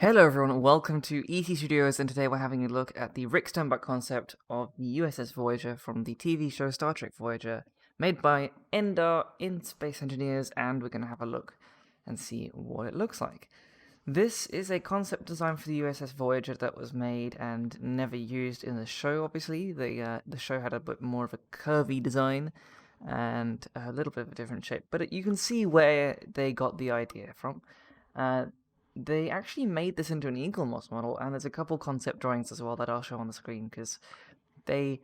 Hello everyone and welcome to ET Studios, and today we're having a look at the Rick Sternbach concept of the USS Voyager from the TV show Star Trek Voyager, made by Endar in Space Engineers, and we're going to have a look and see what it looks like. This is a concept design for the USS Voyager that was made and never used in the show, obviously. The show had a bit more of a curvy design and a little bit of a different shape, but you can see where they got the idea from. They actually made this into an Eagle Moss model, and there's a couple concept drawings as well that I'll show on the screen, because they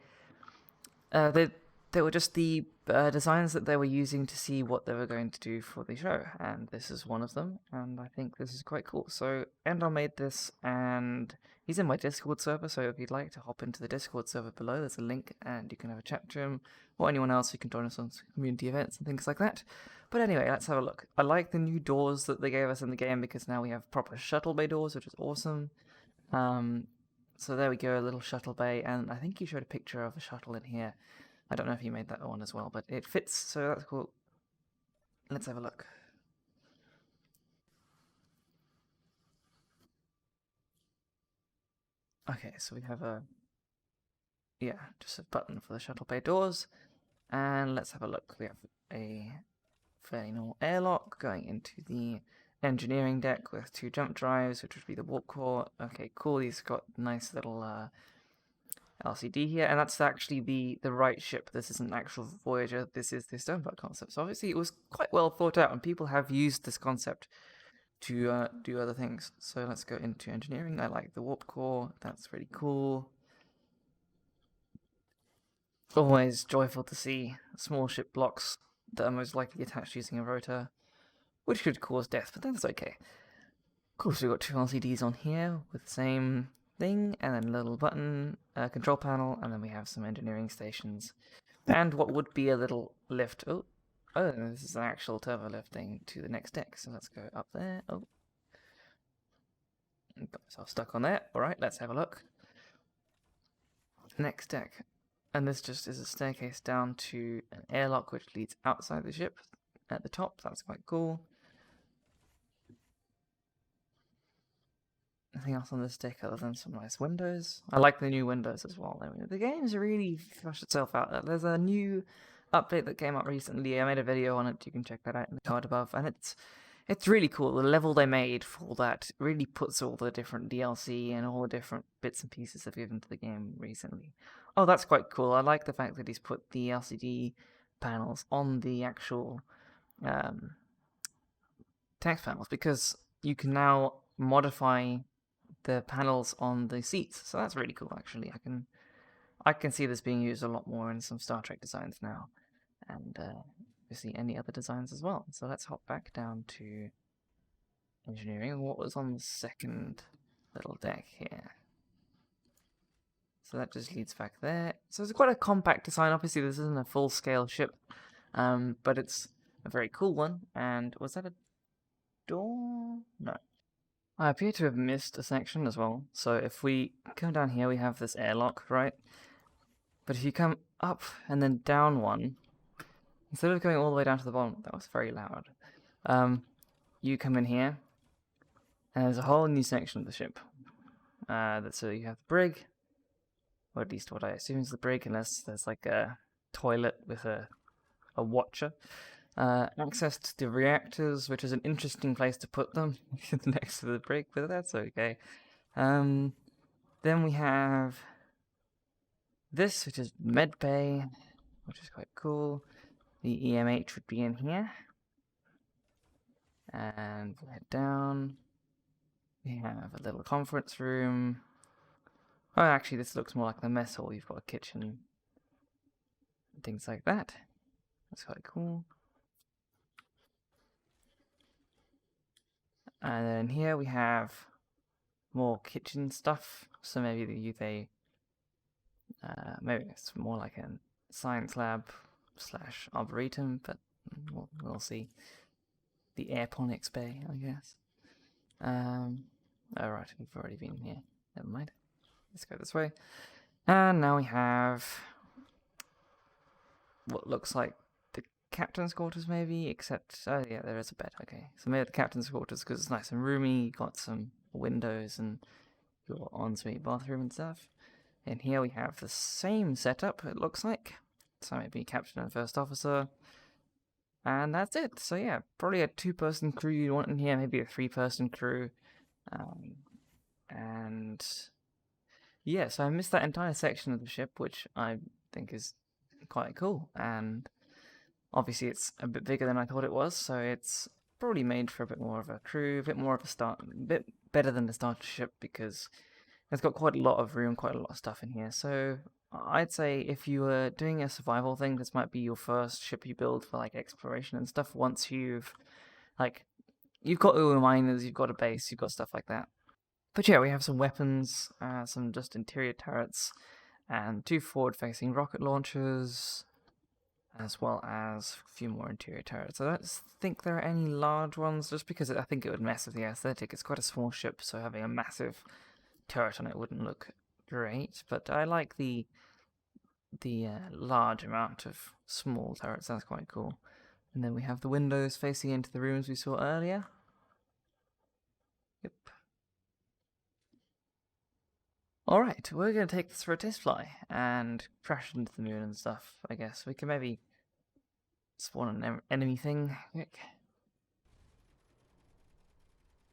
were just the designs that they were using to see what they were going to do for the show, and this is one of them, and I think this is quite cool. So Endar made this, and he's in my Discord server, so if you'd like to hop into the Discord server below, there's a link, and you can have a chat to him, or anyone else who can join us on community events and things like that. But anyway, let's have a look. I like the new doors that they gave us in the game, because now we have proper shuttle bay doors, which is awesome. So there we go, a little shuttle bay, and I think you showed a picture of a shuttle in here. I don't know if you made that one as well, but it fits, so that's cool. Let's have a look. Okay, so we have just a button for the shuttle bay doors, and let's have a look. We have a fairly normal airlock going into the engineering deck with two jump drives, which would be the warp core. Okay, cool. These got nice little LCD here, and that's actually the right ship. This isn't actual Voyager. This is the Sternbach concept. So obviously it was quite well thought out, and people have used this concept to do other things. So let's go into engineering. I like the warp core. That's really cool. Always joyful to see small ship blocks that are most likely attached using a rotor, which could cause death, but that's okay. Cool, so we've got two LCDs on here with the same thing, and then a little button, control panel, and then we have some engineering stations, and what would be a little lift. Oh, this is an actual turbo lift thing to the next deck, so let's go up there. Oh, got myself stuck on there. Alright, let's have a look. Next deck. And this just is a staircase down to an airlock which leads outside the ship at the top. That's quite cool. Nothing else on this deck other than some nice windows. I like the new windows as well. The game's really flushed itself out. There's a new update that came out recently. I made a video on it. You can check that out in the card above. And it's really cool. The level they made for that really puts all the different DLC and all the different bits and pieces they've given to the game recently. Oh, that's quite cool. I like the fact that he's put the LCD panels on the actual text panels, because you can now modify the panels on the seats. So that's really cool, actually. I can see this being used a lot more in some Star Trek designs now, and obviously any other designs as well. So let's hop back down to engineering. What was on the second little deck here? So that just leads back there. So it's quite a compact design. Obviously, this isn't a full-scale ship, but it's a very cool one. And was that a door? No. I appear to have missed a section as well. So if we come down here, we have this airlock, right? But if you come up and then down one, instead of going all the way down to the bottom, that was very loud. You come in here, and there's a whole new section of the ship. So you have the brig, or at least what I assume is the brig, unless there's like a toilet with a watcher. Access to the reactors, which is an interesting place to put them next to the brig, but that's okay. Then we have this, which is med bay, which is quite cool. The EMH would be in here. And we'll head down. We have a little conference room. Oh, actually, this looks more like the mess hall. You've got a kitchen and things like that. That's quite cool. And then here we have more kitchen stuff. So maybe maybe it's more like a science lab / arboretum, but we'll see. The airponics bay, I guess. Alright, we've already been here. Never mind. Let's go this way. And now we have what looks like the captain's quarters, maybe, except, oh yeah, there is a bed, okay. So maybe the captain's quarters, because it's nice and roomy, you got some windows and your ensuite bathroom and stuff. And here we have the same setup, it looks like. So maybe captain and first officer. And that's it. So yeah, probably a 2-person crew you want in here, maybe a 3-person crew. And yeah, so I missed that entire section of the ship, which I think is quite cool. And obviously it's a bit bigger than I thought it was, so it's probably made for a bit more of a crew, a bit more of a bit better than the starter ship because it's got quite a lot of room, quite a lot of stuff in here. So I'd say if you were doing a survival thing, this might be your first ship you build for like exploration and stuff. Once you've got all the miners, you've got a base, you've got stuff like that. But yeah, we have some weapons, some just interior turrets, and 2 forward-facing rocket launchers, as well as a few more interior turrets. I don't think there are any large ones, just because I think it would mess with the aesthetic. It's quite a small ship, so having a massive turret on it wouldn't look great. But I like the large amount of small turrets. That's quite cool. And then we have the windows facing into the rooms we saw earlier. Yep. Alright, we're going to take this for a test fly and crash into the moon and stuff, I guess. We can maybe spawn an enemy thing quick.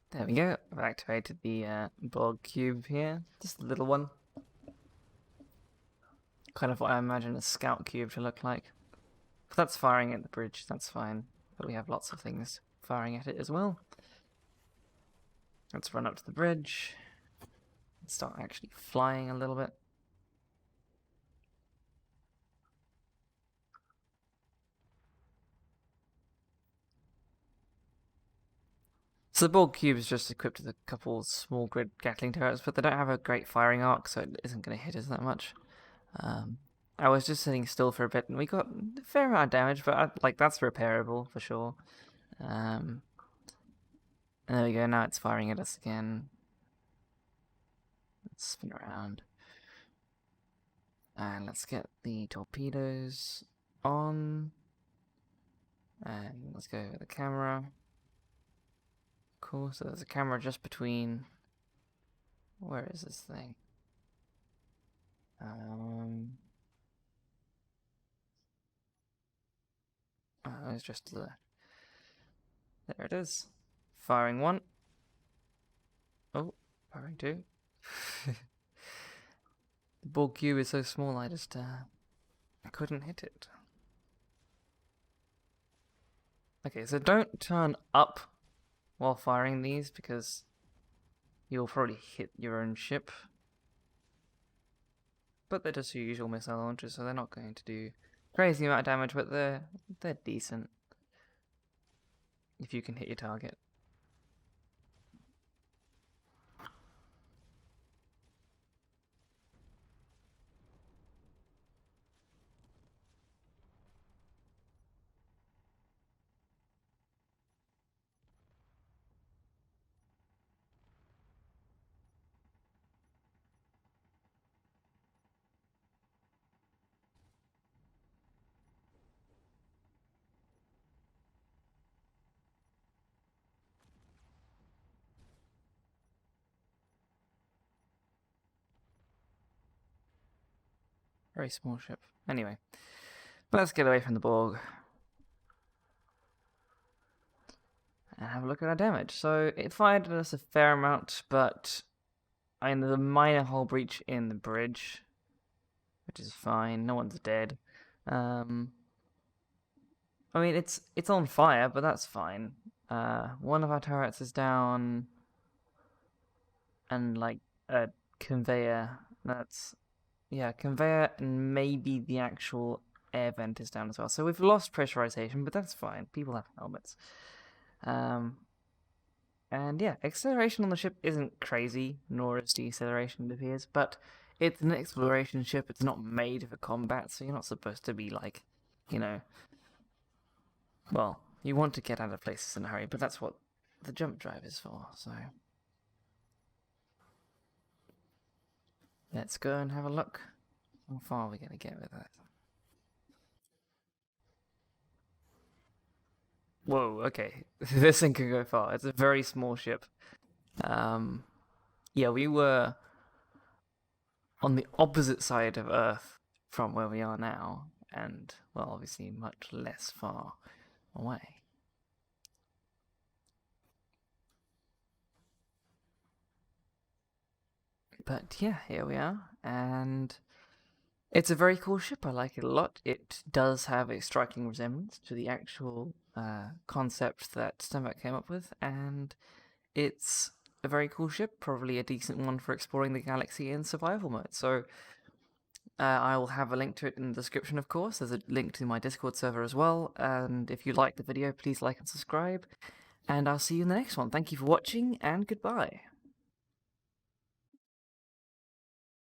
There we go. I've activated the Borg cube here. Just a little one. Kind of what I imagine a scout cube to look like. But that's firing at the bridge, that's fine. But we have lots of things firing at it as well. Let's run up to the bridge. Start actually flying a little bit. So the Borg cube is just equipped with a couple small grid Gatling turrets, but they don't have a great firing arc, so it isn't going to hit us that much. I was just sitting still for a bit, and we got a fair amount of damage, but that's repairable for sure. And there we go. Now it's firing at us again. Let's spin around. And let's get the torpedoes on. And let's go with the camera. Cool, so there's a camera just between... Where is this thing? Oh, it's just there. There it is. Firing 1. Oh, firing 2. The Borg cube is so small, I just I couldn't hit it. Okay, so don't turn up while firing these because you'll probably hit your own ship. But they're just your usual missile launchers, so they're not going to do crazy amount of damage, but they're decent if you can hit your target. Very small ship. Anyway, let's get away from the Borg and have a look at our damage. So it fired at us a fair amount, but there's a minor hull breach in the bridge, which is fine. No one's dead. I mean, it's on fire, but that's fine. One of our turrets is down, and like a conveyor. Conveyor, and maybe the actual air vent is down as well. So we've lost pressurization, but that's fine. People have helmets. And yeah, acceleration on the ship isn't crazy, nor is deceleration, it appears, but it's an exploration ship. It's not made for combat, so you're not supposed to be like, well, you want to get out of places in a hurry, but that's what the jump drive is for, so... Let's go and have a look. How far are we going to get with that? Whoa, okay. This thing can go far. It's a very small ship. Yeah, we were on the opposite side of Earth from where we are now, and, well, obviously much less far away. But yeah, here we are, and it's a very cool ship. I like it a lot. It does have a striking resemblance to the actual concept that Sternbach came up with, and it's a very cool ship, probably a decent one for exploring the galaxy in survival mode. So I will have a link to it in the description, of course. There's a link to my Discord server as well. And if you like the video, please like and subscribe. And I'll see you in the next one. Thank you for watching, and goodbye.